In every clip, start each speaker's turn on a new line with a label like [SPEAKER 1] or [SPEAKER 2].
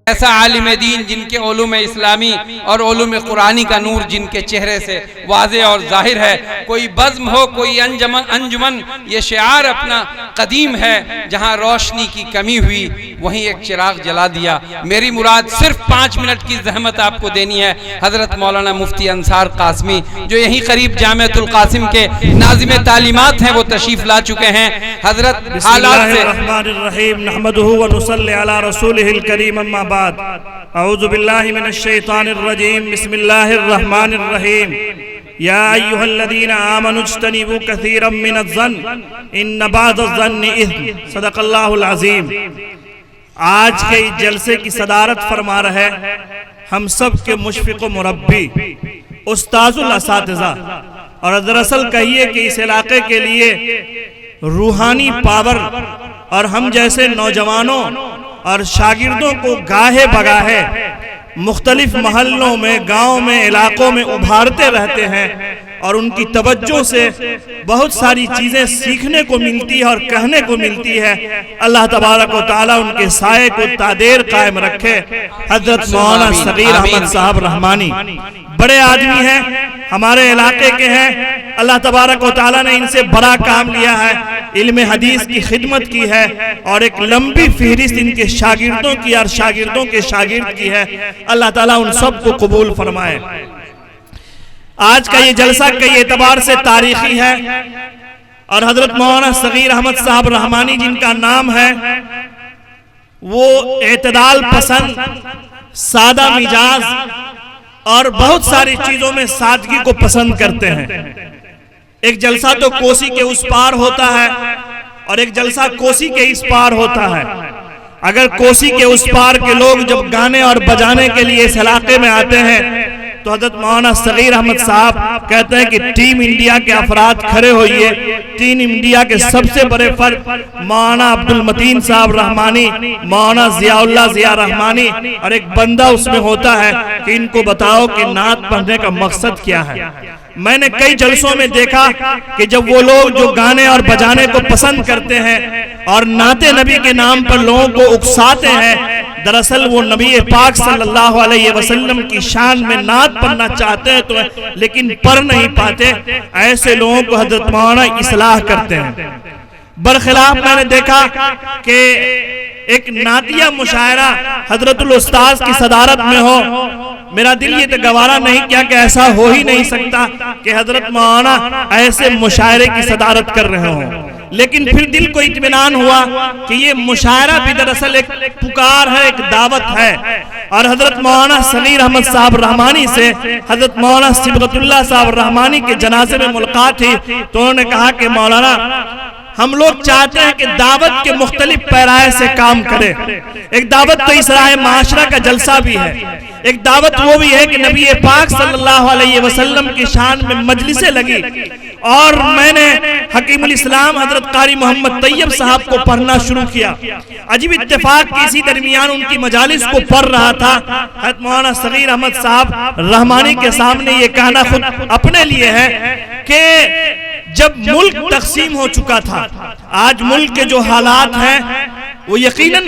[SPEAKER 1] ایسا عالم دین جن کے علوم اسلامی اور علوم قرآنی کا نور جن کے چہرے سے واضح اور ظاہر ہے. کوئی بزم ہو، کوئی انجمن، یہ شعار اپنا قدیم ہے. جہاں روشنی کی کمی ہوئی وہیں ایک چراغ جلا دیا. میری مراد صرف 5 منٹ کی زحمت آپ کو دینی ہے. حضرت مولانا مفتی انصار قاسمی جو یہیں قریب جامعۃ القاسم کے ناظم تعلیمات ہیں وہ تشریف لا چکے ہیں. حضرت حالات سے
[SPEAKER 2] بسم اللہ الرحمن الرحیم نحمده ونصلی علی رسوله الکریم اما بعد اعوذ باللہ من الشیطان الرجیم بسم اللہ الرحمن الرحیم یا ایہا الذین آمنوا اجتنبوا کثیرا من الظن ان بعض الظن اثم صدق اللہ العظیم. آج کے جلسے کی صدارت فرما رہے ہم سب کے مشفق و مربی استاذ الاساتذہ، اور دراصل کہیے کہ اس علاقے کے لیے روحانی پاور اور ہم جیسے نوجوانوں اور شاگردوں کو گاہے بگاہے مختلف محلوں میں، گاؤں میں، علاقوں میں ابھارتے رہتے ہیں، اور ان کی توجہ سے بہت ساری چیزیں سیکھنے کو ملتی ہے اور کہنے کو ملتی ہے. اللہ تبارک و تعالیٰ ان کے سائے کو تادیر قائم رکھے. حضرت مولانا صغیر احمد صاحب رحمانی بڑے آدمی ہیں، ہمارے علاقے کے ہیں. اللہ تبارک و تعالیٰ نے ان سے بڑا کام لیا ہے، علم حدیث کی خدمت کی ہے، اور ایک لمبی فہرست ان کے شاگردوں کی اور شاگردوں کے شاگرد کی ہے. اللہ تعالیٰ ان سب کو قبول فرمائے. آج کا یہ جلسہ کئی اعتبار سے تاریخی ہے، اور حضرت مولانا صغیر احمد صاحب رحمانی جن کا نام ہے وہ اعتدال پسند، سادہ مزاج اور بہت ساری چیزوں میں سادگی کو پسند کرتے ہیں. ایک جلسہ تو کوسی کے اس پار ہوتا ہے اور ایک جلسہ کوسی کے اس پار ہوتا ہے. اگر کوسی کے اس پار کے لوگ جب گانے اور بجانے کے لیے اس علاقے میں آتے ہیں تو حضرت مولانا صغیر احمد صاحب کہتے ہیں کہ ٹیم انڈیا کے افراد کھڑے ہوئیے. ٹیم انڈیا کے سب سے بڑے فرد مولانا عبد المتین صاحب رحمانی، مولانا ضیاء اللہ ضیاء رحمانی، اور ایک بندہ اس میں ہوتا ہے کہ ان کو بتاؤ کہ نعت پڑھنے کا مقصد کیا ہے. میں نے کئی جلسوں میں دیکھا کہ جب وہ لوگ جو گانے اور بجانے کو پسند کرتے ہیں اور نعت نبی کے نام پر لوگوں کو اکساتے ہیں، دراصل وہ نبی پاک صلی اللہ علیہ وسلم کی شان میں نعت پڑھنا چاہتے ہیں تو لیکن پڑھ نہیں پاتے. ایسے لوگوں کو حضرت مولانا اصلاح کرتے ہیں. برخلاف میں نے دیکھا کہ ایک نعتیہ مشاعرہ حضرت الاستاذ کی صدارت میں ہو. میرا دل یہ تو گوارا نہیں کیا کہ ایسا ہو ہی نہیں سکتا کہ حضرت مولانا ایسے مشاعرے کی صدارت کر رہے ہوں. لیکن پھر دل کو اطمینان ہوا کہ یہ مشاعرہ بھی دراصل ایک پکار ہے، ایک دعوت ہے. اور حضرت مولانا صغیر احمد صاحب رحمانی سے حضرت مولانا صبغت اللہ صاحب رحمانی کے جنازے میں ملاقات تھی تو انہوں نے کہا کہ مولانا ہم لوگ چاہتے ہیں کہ دعوت کے مختلف پیرائے سے کام کرے. ایک دعوت تو اصلاح معاشرہ کا جلسہ بھی ہے، ایک دعوت وہ بھی ہے کہ نبی پاک صلی اللہ علیہ وسلم کی شان میں مجلسیں لگی. اور میں نے حکیم الاسلام حضرت قاری محمد طیب صاحب کو پڑھنا شروع کیا. عجیب اتفاق کی اسی درمیان ان کی مجالس کو پڑھ رہا تھا. حضرت مولانا صغیر احمد صاحب رحمانی کے سامنے یہ کہنا خود اپنے لیے ہے کہ جب ملک تقسیم ہو چکا تھا، آج ملک کے جو حالات ہیں وہ یقیناً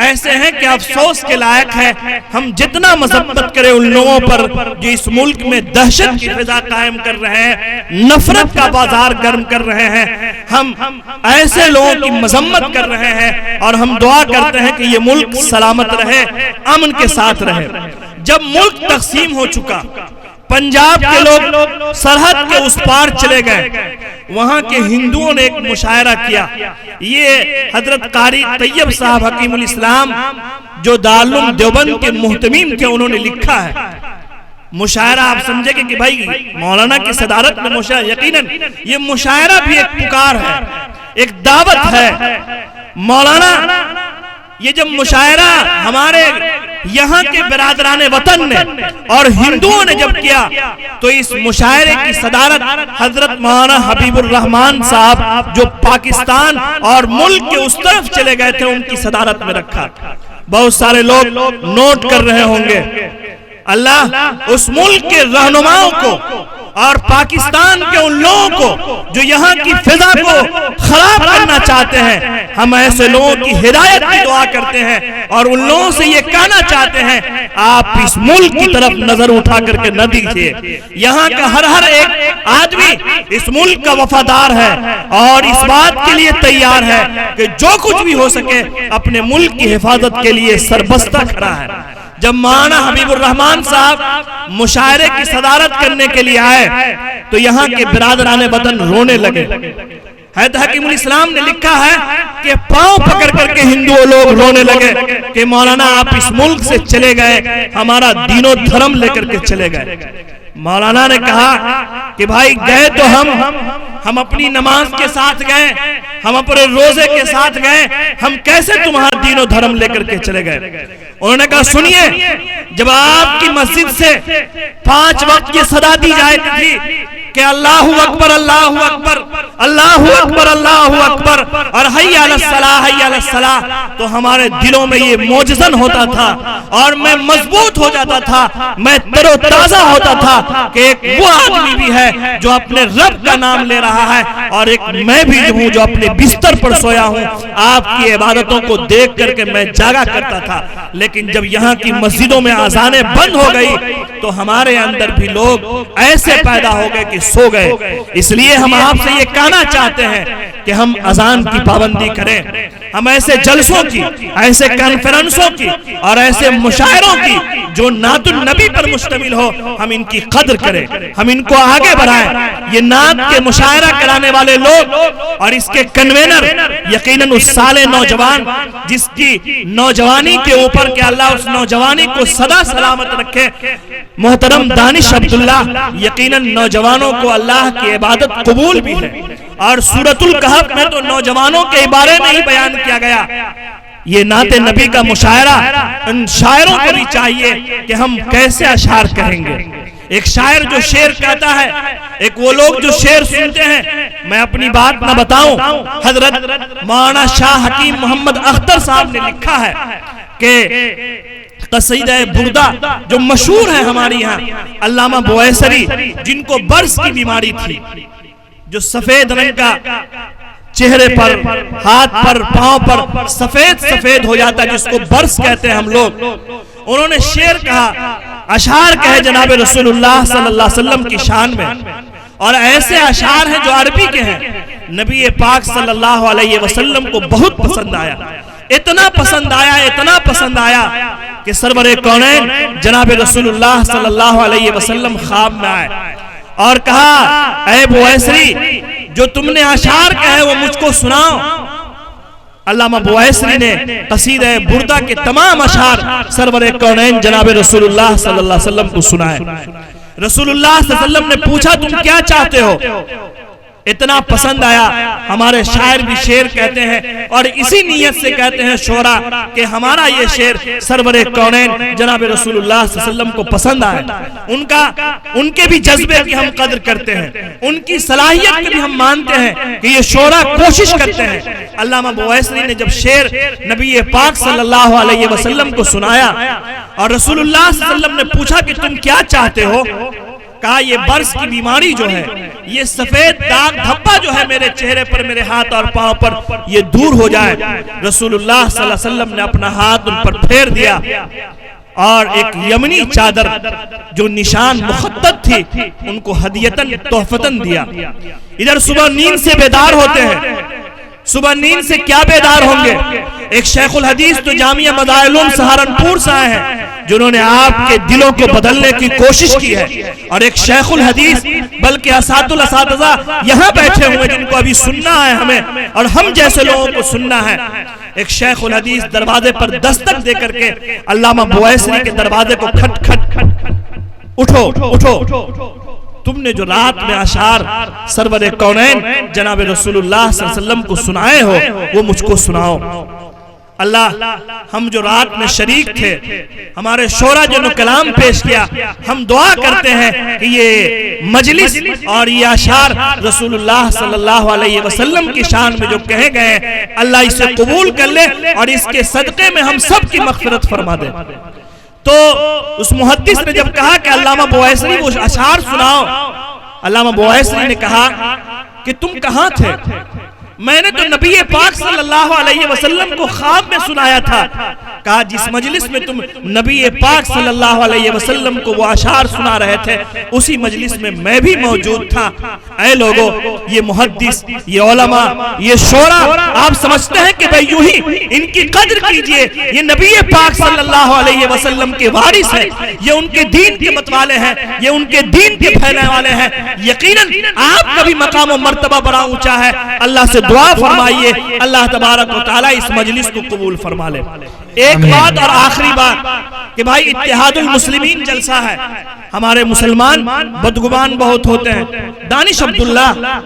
[SPEAKER 2] ایسے ہیں کہ افسوس کے لائق ہے. ہم جتنا مذمت کریں ان لوگوں پر جو اس ملک میں دہشت کی فضا قائم کر رہے ہیں، نفرت کا بازار گرم کر رہے ہیں، ہم ایسے لوگوں کی مذمت کر رہے ہیں، اور ہم دعا کرتے ہیں کہ یہ ملک سلامت رہے، امن کے ساتھ رہے. جب ملک تقسیم ہو چکا، پنجاب کے لوگ سرحد کے اس پار چلے گئے، وہاں کے ہندوؤں نے ایک مشاعرہ کیا. یہ حضرت قاری طیب صاحب حکیم الاسلام جو دارالعلوم دیوبند کے محتمیم تھے انہوں نے لکھا ہے. مشاعرہ آپ سمجھے کہ بھائی مولانا کی صدارت میں مشاعرہ، یقیناً یہ مشاعرہ بھی ایک پکار ہے، ایک دعوت ہے. مولانا یہ جب مشاعرہ ہمارے یہاں کے برادران وطن نے اور ہندوؤں نے جب کیا تو اس مشاعرے کی صدارت حضرت مولانا حبیب الرحمان صاحب جو پاکستان اور ملک کے اس طرف چلے گئے تھے ان کی صدارت میں رکھا. بہت سارے لوگ نوٹ کر رہے ہوں گے. اللہ اس ملک کے رہنماؤں کو اور پاکستان کے ان لوگوں کو جو یہاں کی فضا کو خراب کرنا چاہتے ہیں، ہم ایسے لوگوں کی ہدایت کی دعا کرتے ہیں اور ان لوگوں سے یہ کہنا چاہتے ہیں آپ اس ملک کی طرف نظر اٹھا کر کے نہ دیکھیے۔ یہاں کا ہر ایک آدمی اس ملک کا وفادار ہے اور اس بات کے لیے تیار ہے کہ جو کچھ بھی ہو سکے اپنے ملک کی حفاظت کے لیے سربستہ کھڑا ہے۔ جب مولانا حبیب الرحمان صاحب مشاعرے کی صدارت کرنے کے لیے آئے تو یہاں کے برادران وطن رونے لگے۔ حضرت حکیم الاسلام نے لکھا ہے کہ پاؤں پکڑ کر کے ہندو لوگ رونے لگے کہ مولانا آپ اس ملک سے چلے گئے، ہمارا دین و دھرم لے کر کے چلے گئے۔ مولانا نے کہا کہ بھائی گئے تو ہم اپنی نماز کے ساتھ گئے، ہم اپنے روزے کے ساتھ گئے، ہم کیسے تمہارا دین و دھرم لے کر کے چلے گئے؟ انہوں نے کہا سنیے، جب آپ کی مسجد سے 5 وقت یہ صدا دی جاتی تھی کہ اللہ اکبر اللہ اکبر اللہ اکبر اللہ اکبر اور حی علی الصلاۃ حی علی الصلاۃ، تو ہمارے دلوں میں یہ معجزن ہوتا تھا اور میں مضبوط ہو جاتا تھا، میں تر و تازہ ہوتا تھا کہ ایک وہ آدمی بھی ہے جو اپنے رب کا نام لے رہا ہے اور ایک میں بھی ہوں جو اپنے بستر پر سویا ہوں۔ آپ کی عبادتوں کو دیکھ کر کے میں جاگا کرتا تھا، لیکن جب یہاں کی مسجدوں میں اذانیں بند ہو گئی تو ہمارے اندر بھی لوگ ایسے پیدا ہو گئے کہ سو گئے۔ اس لیے ہم آپ سے یہ کہنا چاہتے ہیں کہ ہم اذان کی پابندی کریں، ہم ایسے جلسوں کی، ایسے کانفرنسوں کی اور ایسے مشاعروں کی جو نعت النبی پر مشتمل ہو، ہم ان کی قدر کریں، ہم ان کو آگے بڑھائیں۔ یہ نعت کے مشاعرہ کرانے والے لوگ اور اس کے کنوینر یقیناً اس سالے نوجوان جس کی نوجوانی کے اوپر کہ اللہ اس نوجوانی کو سدا سلامت رکھے، محترم دانش عبداللہ، یقیناً نوجوانوں کو اللہ کی عبادت قبول بھی ہے، اور سورۃ الکہف میں تو نوجوانوں کے بارے میں ہی بیان کیا گیا۔ یہ نعت نبی کا مشاعرہ ان شاعروں کو بھی چاہیے کہ ہم کیسے اشعار کہیں گے۔ ایک شاعر جو شعر کہتا ہے، ایک وہ لوگ جو شعر سنتے ہیں۔ میں اپنی بات نہ بتاؤں، حضرت مولانا شاہ حکیم محمد اختر صاحب نے لکھا ہے کہ قصیدہ بردہ جو مشہور ہے ہماری یہاں، علامہ بویسری جن کو برس کی بیماری تھی، جو سفید رنگ کا چہرے پر، ہاتھ پر، پاؤں پر سفید ہو جاتا ہے جس کو برس کہتے ہیں ہم لوگ، انہوں نے شعر کہا، اشعار کہے جناب رسول اللہ صلی اللہ علیہ وسلم کی شان میں، اور ایسے اشعار ہیں جو عربی کے ہیں۔ نبی پاک صلی اللہ علیہ وسلم کو بہت پسند آیا، اتنا پسند آیا کہ سرور کونین جناب رسول اللہ صلی اللہ علیہ وسلم خواب میں آئے اور کہا اے بویسری جو تم نے اشعار کہے وہ مجھ کو سناؤ۔ علامہ بویسری نے قصیدہ بردہ کے تمام اشعار سرور کونین جناب رسول اللہ صلی اللہ علیہ وسلم کو سنائے۔ رسول اللہ صلی اللہ علیہ وسلم نے پوچھا تم کیا چاہتے ہو؟ اتنا پسند آیا، ہمارے شاعر بھی شعر کہتے ہیں اور اسی نیت سے کہتے ہیں شعرا کہ ہمارا یہ شعر سرور کونین جناب رسول اللہ صلی اللہ علیہ وسلم کو پسند آئے۔ ان کے بھی جذبے کی ہم قدر کرتے ہیں، ان کی صلاحیت کی بھی ہم مانتے ہیں کہ یہ شعرا کوشش کرتے ہیں۔ علامہ بویسری نے جب شعر نبی پاک صلی اللہ علیہ وسلم کو سنایا اور رسول اللہ صلی اللہ علیہ وسلم نے پوچھا کہ تم کیا چاہتے ہو، کہا یہ برس کی بیماری جو ہے، یہ سفید داغ دھبا جو ہے میرے چہرے پر، میرے ہاتھ اور پاؤں پر، یہ دور ہو جائے۔ رسول اللہ صلی اللہ علیہ وسلم نے اپنا ہاتھ ان پر پھیر دیا اور ایک یمنی چادر جو نشان مخطط تھی ان کو ہدیتاً تحفتاً دیا۔ ادھر صبح نیند سے بیدار ہوتے ہیں، صبح نیند سے کیا بیدار ہوں گے؟ ایک شیخ الحدیث تو جامعہ مدارس العلوم سہارنپور سے آئے ہیں جنہوں نے آپ کے دلوں کو بدلنے کی کوشش کی ہے، اور ایک شیخ الحدیث بلکہ اساتذہ یہاں بیٹھے ہوئے جن کو ابھی سننا ہے ہمیں اور ہم جیسے لوگوں کو سننا ہے۔ ایک شیخ الحدیث دروازے پر دستک دے کر کے علامہ بویسری کے دروازے کو کھٹ کھٹ اٹھو، تم نے جو رات میں اشعار سرور کونین جناب رسول اللہ صلی اللہ علیہ وسلم کو سنائے ہو وہ مجھ کو سناؤ۔ اللہ ہم جو رات میں شریک تھے، ہمارے شورا جو کلام پیش کیا، ہم دعا کرتے ہیں کہ یہ مجلس اور یہ اشعار رسول اللہ صلی اللہ علیہ وسلم کی شان میں جو کہے گئے اللہ اسے قبول کر لے اور اس کے صدقے میں ہم سب کی مغفرت فرما دے۔ تو اس محدث نے جب کہا کہ علامہ بویسری وہ اشعار سناؤ، علامہ بویسری نے کہا کہ تم کہاں تھے؟ میں نے تو نبی پاک صلی اللہ علیہ وسلم کو خواب میں سنایا تھا. کہا جس مجلس میں تم نبی پاک صلی اللہ علیہ وسلم کو وہ اشعار سنا رہے تھے اسی مجلس میں میں بھی موجود تھا. اے لوگو، یہ محدث، یہ علماء، یہ شورا، آپ سمجھتے ہیں کہ بھئی یوں ہی ان کی قدر کیجئے، یہ نبی پاک صلی اللہ علیہ وسلم کے وارث ہیں، یہ ان کے دین کے متوالے ہیں، یہ ان کے دین کے پھیلنے والے ہیں. یقیناً آپ کا بھی مقام و مرتبہ بڑا اونچا ہے. اللہ سے دعا فرمائیے اللہ تبارک و تعالی اس مجلس کو قبول فرما لے. ایک بات اور آخری بات کہ بھائی اتحاد المسلمین جلسہ ہے. ہمارے مسلمان بدگمان بہت ہوتے ہیں. دانش عبداللہ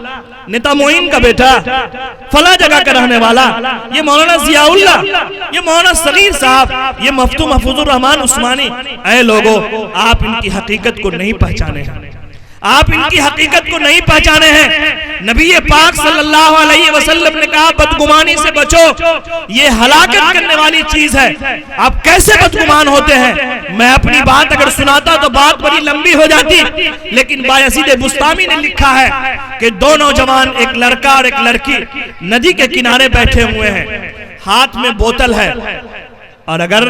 [SPEAKER 2] نیتا معین کا بیٹا، فلاں جگہ کا رہنے والا، یہ مولانا ضیاء اللہ، یہ مولانا صغیر صاحب، یہ مفتو محفوظ الرحمان عثمانی. اے لوگو، آپ ان کی حقیقت کو نہیں پہچانے ہیں، آپ ان کی حقیقت کو نہیں پہچانے ہیں. نبی پاک صلی اللہ علیہ وسلم نے کہا بدگمانی سے بچو، یہ ہلاکت کرنے والی چیز ہے. آپ کیسے بدگمان ہوتے ہیں؟ میں اپنی بات اگر سناتا تو بات بڑی لمبی ہو جاتی، لیکن بایزید بسطامی نے لکھا ہے کہ دو نوجوان، ایک لڑکا اور ایک لڑکی، ندی کے کنارے بیٹھے ہوئے ہیں، ہاتھ میں بوتل ہے. اور اگر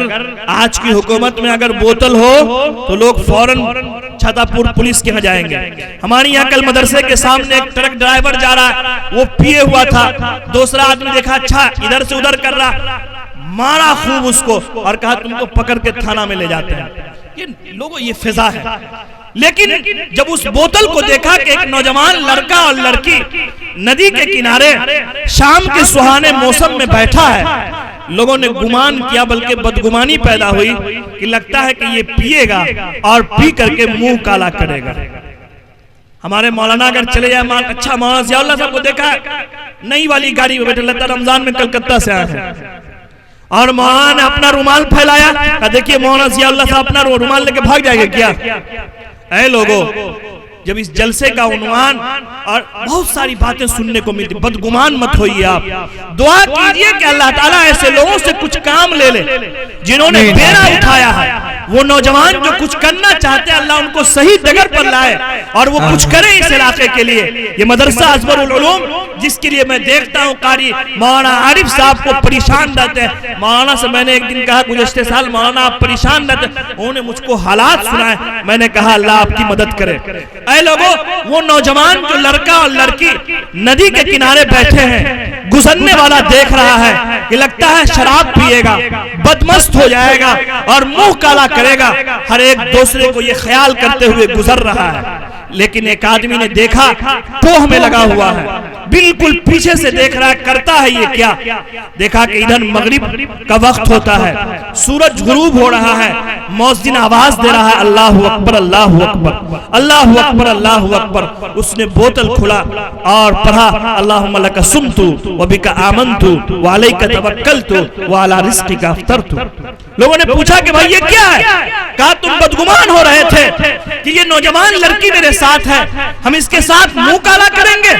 [SPEAKER 2] آج کی حکومت میں اگر بوتل ہو تو لوگ فوراً چھتا پور پولیس کے ہاں جائیں گے. ہماری یہاں کل مدرسے کے سامنے ایک ٹرک ڈرائیور جا رہا ہے، وہ پیے ہوا تھا. دوسرا آدمی دیکھا، اچھا ادھر سے ادھر کر رہا، مارا خوب اس کو اور کہا تم کو پکڑ کے تھانہ میں لے جاتے ہیں. یہ لوگوں، یہ فضا ہے. لیکن جب اس بوتل کو دیکھا کہ ایک نوجوان لڑکا اور لڑکی ندی کے کنارے شام کے سہانے موسم میں بیٹھا ہے، لوگوں نے گمان کیا، بلکہ بدگمانی پیدا ہوئی کہ لگتا ہے کہ یہ پیے گا اور پی کر کے منہ کالا کرے گا. ہمارے مولانا اگر چلے جائے، اچھا مولانا ضیاء اللہ صاحب کو دیکھا نئی والی گاڑی میں بیٹھے، لگتا رمضان میں کلکتہ سے آئے ہیں، اور مولانا نے اپنا رومال پھیلایا. کہا دیکھیے مولانا ضیاء اللہ صاحب اپنا رومال لے کے بھاگ جائے گا کیا؟ اے لوگو، جب اس جلسے کا عنوان اور بہت ساری باتیں سننے کو ملتی، بدگمان مت ہوئیے. آپ دعا کیجئے کہ اللہ تعالیٰ ایسے لوگوں سے کچھ کام لے لے جنہوں نے بیڑا اٹھایا ہے. وہ نوجوان جو کچھ کرنا چاہتے ہیں، اللہ ان کو صحیح ڈگر پر لائے اور وہ کچھ کریں اس علاقے کے لیے. یہ مدرسہ ازبر العلوم، جس کے لیے میں دیکھتا ہوں قاری مولانا عارف صاحب کو پریشان رہتے ہیں. مولانا سے میں نے ایک دن کہا گزشتہ سال، مولانا آپ پریشان رہتے ہیں. انہوں نے مجھ کو حالات سنائے. میں نے کہا اللہ آپ کی مدد کرے. اے لوگوں، وہ نوجوان جو لڑکا اور لڑکی ندی کے کنارے بیٹھے ہیں، گزرنے والا دیکھ رہا ہے کہ لگتا ہے شراب پیے گا، بدمست ہو جائے گا اور منہ کالا کرے گا. ہر ایک دوسرے کو یہ خیال کرتے ہوئے گزر رہا ہے. لیکن ایک آدمی نے دیکھا پوہ میں لگا ہوا ہے، بالکل پیچھے سے دیکھ رہا ہے کرتا ہے یہ کیا. دیکھا کہ ادھر مغرب کا وقت ہوتا ہے، سورج غروب ہو رہا ہے، مؤذن آواز دے رہا ہے اللہ اکبر اللہ اکبر اللہ اکبر اللہ اکبر. اس نے بوتل کھلا اور پڑھا اللہم لک صمت وبک آمنت وعلیک توکلت وعلی رزقک افطرت. لوگوں نے پوچھا کہ بھائی یہ کیا ہے؟ کہا تم بدگمان ہو رہے تھے کہ یہ نوجوان لڑکی میرے ساتھ ہے، ہم اس کے ساتھ منہ کالا کریں گے.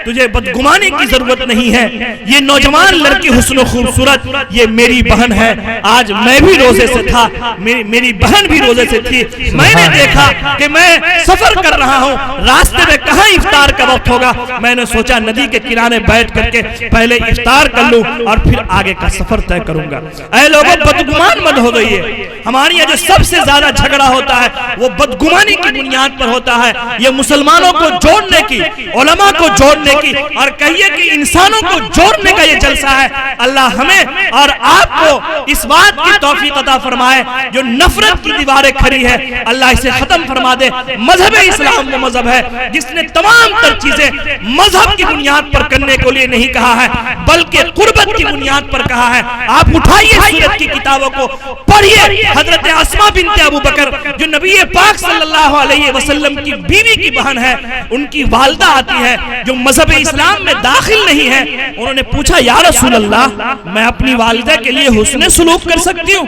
[SPEAKER 2] تجھے بدگمانی کی ضرورت نہیں ہے. یہ نوجوان لڑکی حسن و خوبصورت، یہ میری بہن ہے. آج میں بھی روزے سے تھا، میری بہن بھی روزے سے تھی. میں نے دیکھا کہ میں سفر کر رہا ہوں، راستے میں کہاں افطار کا وقت ہوگا. میں نے سوچا ندی کے کنارے بیٹھ کر کے پہلے افطار کر لوں اور پھر آگے کا سفر طے کروں گا. اے لوگوں، بدگمان مت ہو گئی ہے. ہماری یہاں جو سب سے زیادہ جھگڑا ہوتا ہے وہ بدگمانی کی بنیاد پر ہوتا ہے. یہ مسلمانوں کو جوڑنے کی، علماء کو جوڑنے کی، اور کہیے کہ انسانوں کو جوڑنے کا یہ جلسہ ہے. اللہ ہمیں اور آپ کو اس بات کی توفیق عطا فرمائے. جو نفرت کی دیواریں کھڑی ہے اللہ اسے ختم فرما دے. مذہب اسلام وہ مذہب ہے جس نے تمام تر چیزیں مذہب کی بنیاد پر کرنے کو لیے نہیں کہا ہے بلکہ قربت کی بنیاد پر کہا ہے. آپ اٹھائیے سیرت کی کتابوں کو پڑھیے. حضرت اسماء بنت ابو بکر جو نبی پاک صلی اللہ علیہ وسلم کی بیوی کی بہن ہے، ان کی والدہ آتی ہے جو مذہب اسلام میں داخل نہیں ہے. انہوں نے پوچھا یا رسول اللہ، میں اپنی والدہ کے لیے حسن سلوک کر سکتی ہوں؟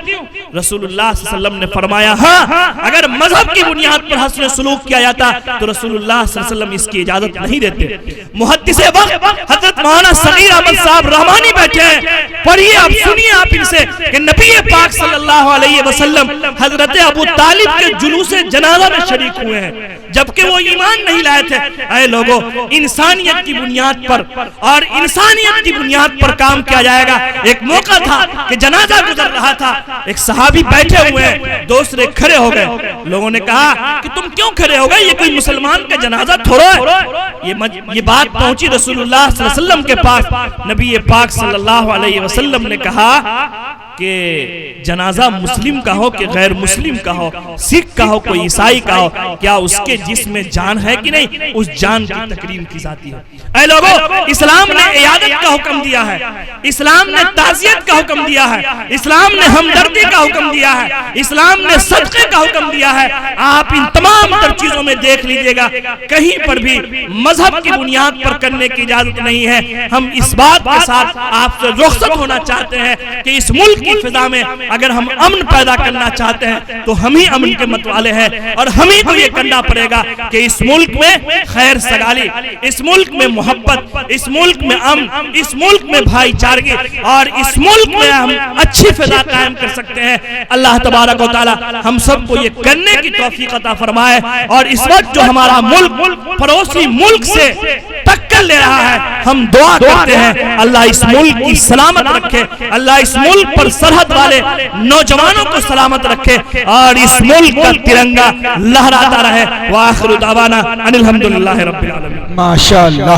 [SPEAKER 2] رسول اللہ صلی اللہ علیہ وسلم نے فرمایا ہاں اگر مذہب کی بنیاد پر حسن سلوک کیا جاتا تو رسول اللہ صلی اللہ علیہ وسلم اس کی اجازت نہیں دیتے۔ محدث وقت حضرت مولانا صغیر احمد صاحب رحمانی بیٹھے ہیں، پڑھیے آپ، سنیے آپ ان سے کہ نبی پاک صلی اللہ علیہ وسلم حضرت ابو طالب کے جلوس جنازہ میں شریک ہوئے ہیں جبکہ وہ ایمان نہیں لائے تھے۔ اے لوگوں، انسانیت کی بنیاد پر اور انسانیت کی بنیاد پر کام کیا جائے گا۔ ایک موقع تھا کہ جنازہ گزر رہا تھا، ایک صحابی بیٹھے ہوئے ہیں، دوسرے کھڑے ہو گئے۔ لوگوں نے کہا کہ تم کیوں کھڑے ہو گئے، یہ کوئی مسلمان کا جنازہ تھوڑا ہے۔ یہ بات پہنچی رسول اللہ صلی اللہ علیہ وسلم کے پاس۔ نبی پاک صلی اللہ علیہ وسلم نے کہا کہ جنازہ مسلم کا ہو کہ غیر مسلم کا ہو، سکھ کا ہو کوئی عیسائی کا ہو، کیا اس کے جسم میں جان ہے کہ نہیں، اس جان کی تکریم کی جاتی ہے۔ اے لوگوں، اسلام نے عیادت کا حکم دیا ہے، اسلام نے تعزیت کا حکم دیا ہے، اسلام نے ہمدردی کا حکم دیا ہے، اسلام نے صدقے کا حکم دیا ہے۔ آپ ان تمام تر چیزوں میں دیکھ لیجئے گا، کہیں پر بھی مذہب کی بنیاد پر کرنے کی اجازت نہیں ہے۔ ہم اس بات کے ساتھ آپ سے رخصت ہونا چاہتے ہیں کہ اس ملک کی فضا میں اگر ہم امن پیدا کرنا چاہتے ہیں تو ہم ہی امن کے متوالے ہیں، اور ہم ہی کو یہ کرنا پڑے گا کہ اس ملک میں خیر سگالی، اس ملک میں محبت، اس ملک میں امن، اس ملک میں بھائی چارگی، اور اس ملک میں ہم اچھی فضا قائم کر سکتے ہیں۔ اللہ تبارک و تعالی ہم سب کو یہ کرنے کی توفیق عطا فرمائے۔ اور اس وقت جو ہمارا ملک پڑوسی ملک سے ٹکر لے رہا ہے، ہم دعا کرتے ہیں اللہ اس ملک کی سلامت رکھے، اللہ اس ملک پر سرحد والے نوجوانوں کو سلامت رکھے، اور اس ملک کا ترنگا لہراتا رہے۔ وآخر دعوانا ان الحمدللہ رب العالمین۔
[SPEAKER 1] ماشاءاللہ۔